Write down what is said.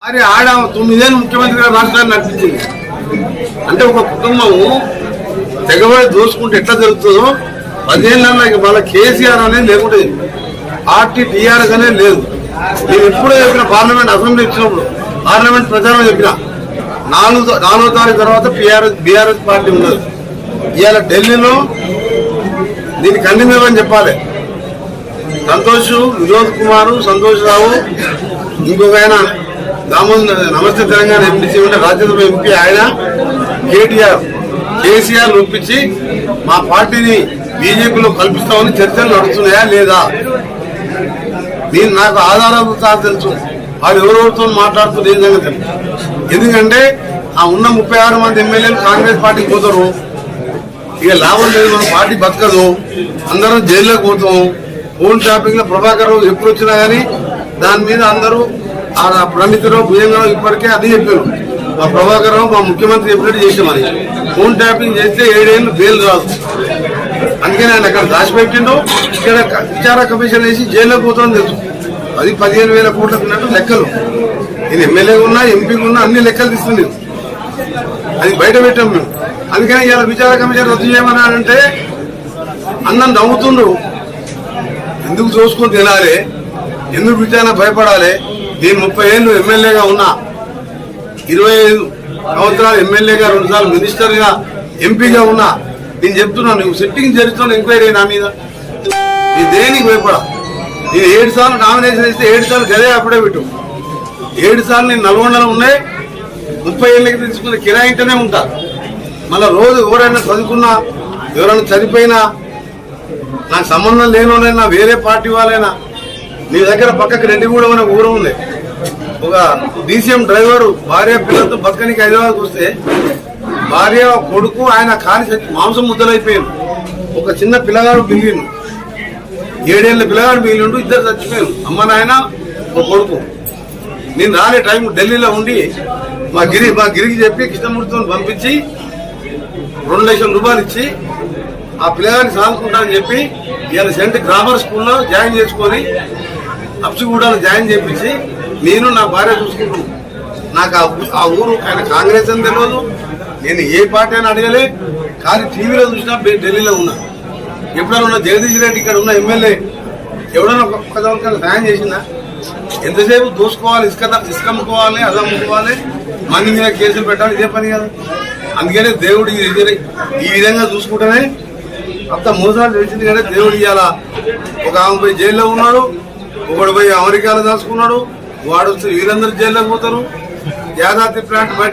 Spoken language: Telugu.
మరి ఆడ 9 ఏళ్ళు ముఖ్యమంత్రిగా రాష్ట్రాన్ని నడిపించింది అంటే ఒక కుటుంబము తెగబడి దోసుకుంటే ఎట్లా జరుగుతుందో 10 ఏళ్ళ వాళ్ళ కేసీఆర్ అనేది లేకుంటే పార్టీ టీఆర్ఎస్ అనేది లేదు. నేను ఎప్పుడో చెప్పిన పార్లమెంట్ అసెంబ్లీ ఇచ్చినప్పుడు పార్లమెంట్ ప్రచారం చెప్పిన 4వ తారీఖు తర్వాత బీఆర్ఎస్ పార్టీ ఉండదు. ఇవాళ ఢిల్లీలో దీనికి ఖండితమని చెప్పాలి. సంతోష్, వినోద్ కుమార్, సంతోష్ రావు, ఇంకొక ఆయన నమస్తే తెలంగాణ ఎంపీసీ ఉంటే రాజ్యసభ ఎంపీ ఆయన కేసీఆర్ ఒప్పించి మా పార్టీని బీజేపీలో కల్పిస్తామని చర్చలు నడుస్తున్నాయా లేదా? నాకు ఆధారాలు తెలుసు. వారు ఎవరెవరితో మాట్లాడుతున్న విధంగా తెలుసు. ఎందుకంటే ఆ ఉన్న 36 మంది ఎమ్మెల్యేలు కాంగ్రెస్ పార్టీకి పోతారు. ఇక లాభం లేదు, మన పార్టీ బతకదు, అందరం జైల్లోకి పోతాం. ఫోన్ ట్యాపింగ్ లో ప్రభాకర్ ఎప్పుడు వచ్చినా కానీ దాని మీద అందరూ ప్రణితిరావు భుజంగా ఇప్పటికే అది చెప్పారు. మా ప్రభాకర్ రావు మా ముఖ్యమంత్రి చెప్పినట్టు చేసామని. ఫోన్ ట్యాపింగ్ చేస్తే 7 ఏళ్ళు బెయిల్ రాదు. అందుకని ఆయన అక్కడ దాచిపెట్టిండు. ఇక్కడ విచార కమిషన్ వేసి జైల్లోకి పోతామని తెలుసు. అది 15,000 కోట్లకు ఉన్నట్టు లెక్కలు. నేను ఎమ్మెల్యేగా ఉన్నా, ఎంపీగా ఉన్నా, అన్ని లెక్కలు తీస్తుంది. అది బయట పెట్టాం మేము. అందుకని ఇలా విచార కమిషన్ రద్దు చేయమన్నాడంటే అన్నం నవ్వుతుండ్రు. ఎందుకు చూసుకుని తినాలి, ఎందుకు విచారణ భయపడాలి? నేను 30 ఏళ్ళు ఎమ్మెల్యేగా ఉన్నా, 25 సంవత్సరాలు ఎమ్మెల్యేగా, 2 సార్లు మినిస్టర్ గా, ఎంపీగా ఉన్నా. నేను చెప్తున్నాను, నువ్వు సిట్టింగ్ జరుగుతున్న ఎంక్వైరీ నా మీద నీ దేనికి భయపడా. నేను 7 సార్లు నామినేషన్ ఇస్తే 7 సార్లు గదే అప్పుడే పెట్టు. 7 సార్లు నేను నల్గొండలో ఉన్నాయి. 30 ఏళ్ళకి తీసుకున్న కిరాయింటనే ఉంటా. మళ్ళీ రోజు ఎవరైనా చదువుకున్నా, ఎవరైనా చనిపోయినా, నాకు సంబంధం లేనివాళ్ళైనా, వేరే పార్టీ వాళ్ళైనా, నీ దగ్గర పక్కకి రెడ్డిగూడెం అనే ఊరు ఉంది. ఒక డీసీఎం డ్రైవరు భార్య పిల్లలతో బతకనికి హైదరాబాద్ వస్తే భార్య కొడుకు ఆయన కాని మాంసం ముద్దలైపోయాడు. ఒక చిన్న పిల్లగాడు మిగిలిండు, 7 ఏళ్ళ పిల్లగాడు మిగిలిండు. 2 చచ్చిపోయారు, అమ్మ నాయన ఒక కొడుకు. నేను రాలే టైం ఢిల్లీలో ఉండి మా గిరికి చెప్పి కృష్ణమూర్తిని పంపించి 2 లక్షల రూపాయలు ఇచ్చి ఆ పిల్లగాడిని సాదుకుంటానని చెప్పి ఇవాళ సెంట్ గ్రామర్ స్కూల్లో జాయిన్ చేసుకొని అప్సిగూడలో జాయిన్ చేపించి నేను నా భార్య చూసుకుంటున్నాను. నాకు ఆ ఊరు ఆయన కాంగ్రెస్ అని తెలియదు, నేను ఏ పార్టీ అని అడగలే. కానీ టీవీలో చూసినా ఢిల్లీలో ఉన్నా. ఎప్పుడైనా ఉన్న జగదీష్ రెడ్డి ఇక్కడ ఉన్న ఎమ్మెల్యే ఎవడన్నా ఒక్కదానికన్నా సాయం చేసిందా? ఎంతసేపు దోసుకోవాలి, ఇసుక అమ్ముకోవాలి, అది అమ్ముకోవాలి, మంది మీద కేసులు పెట్టాలి, ఇదే పని కదా. అందుకనే దేవుడు ఈ విధంగా చూసుకుంటేనే అంత మోసాలు చేసింది. కానీ దేవుడు ఇవాళ ఒక ఆమె పోయి జైల్లో ఉన్నాడు, ఒకడు పోయి అమెరికాలో దాచుకున్నాడు, వాడు వస్తే వీరందరూ జైల్లోకి పోతారు. యాదాద్రి ప్లాంట్ బయట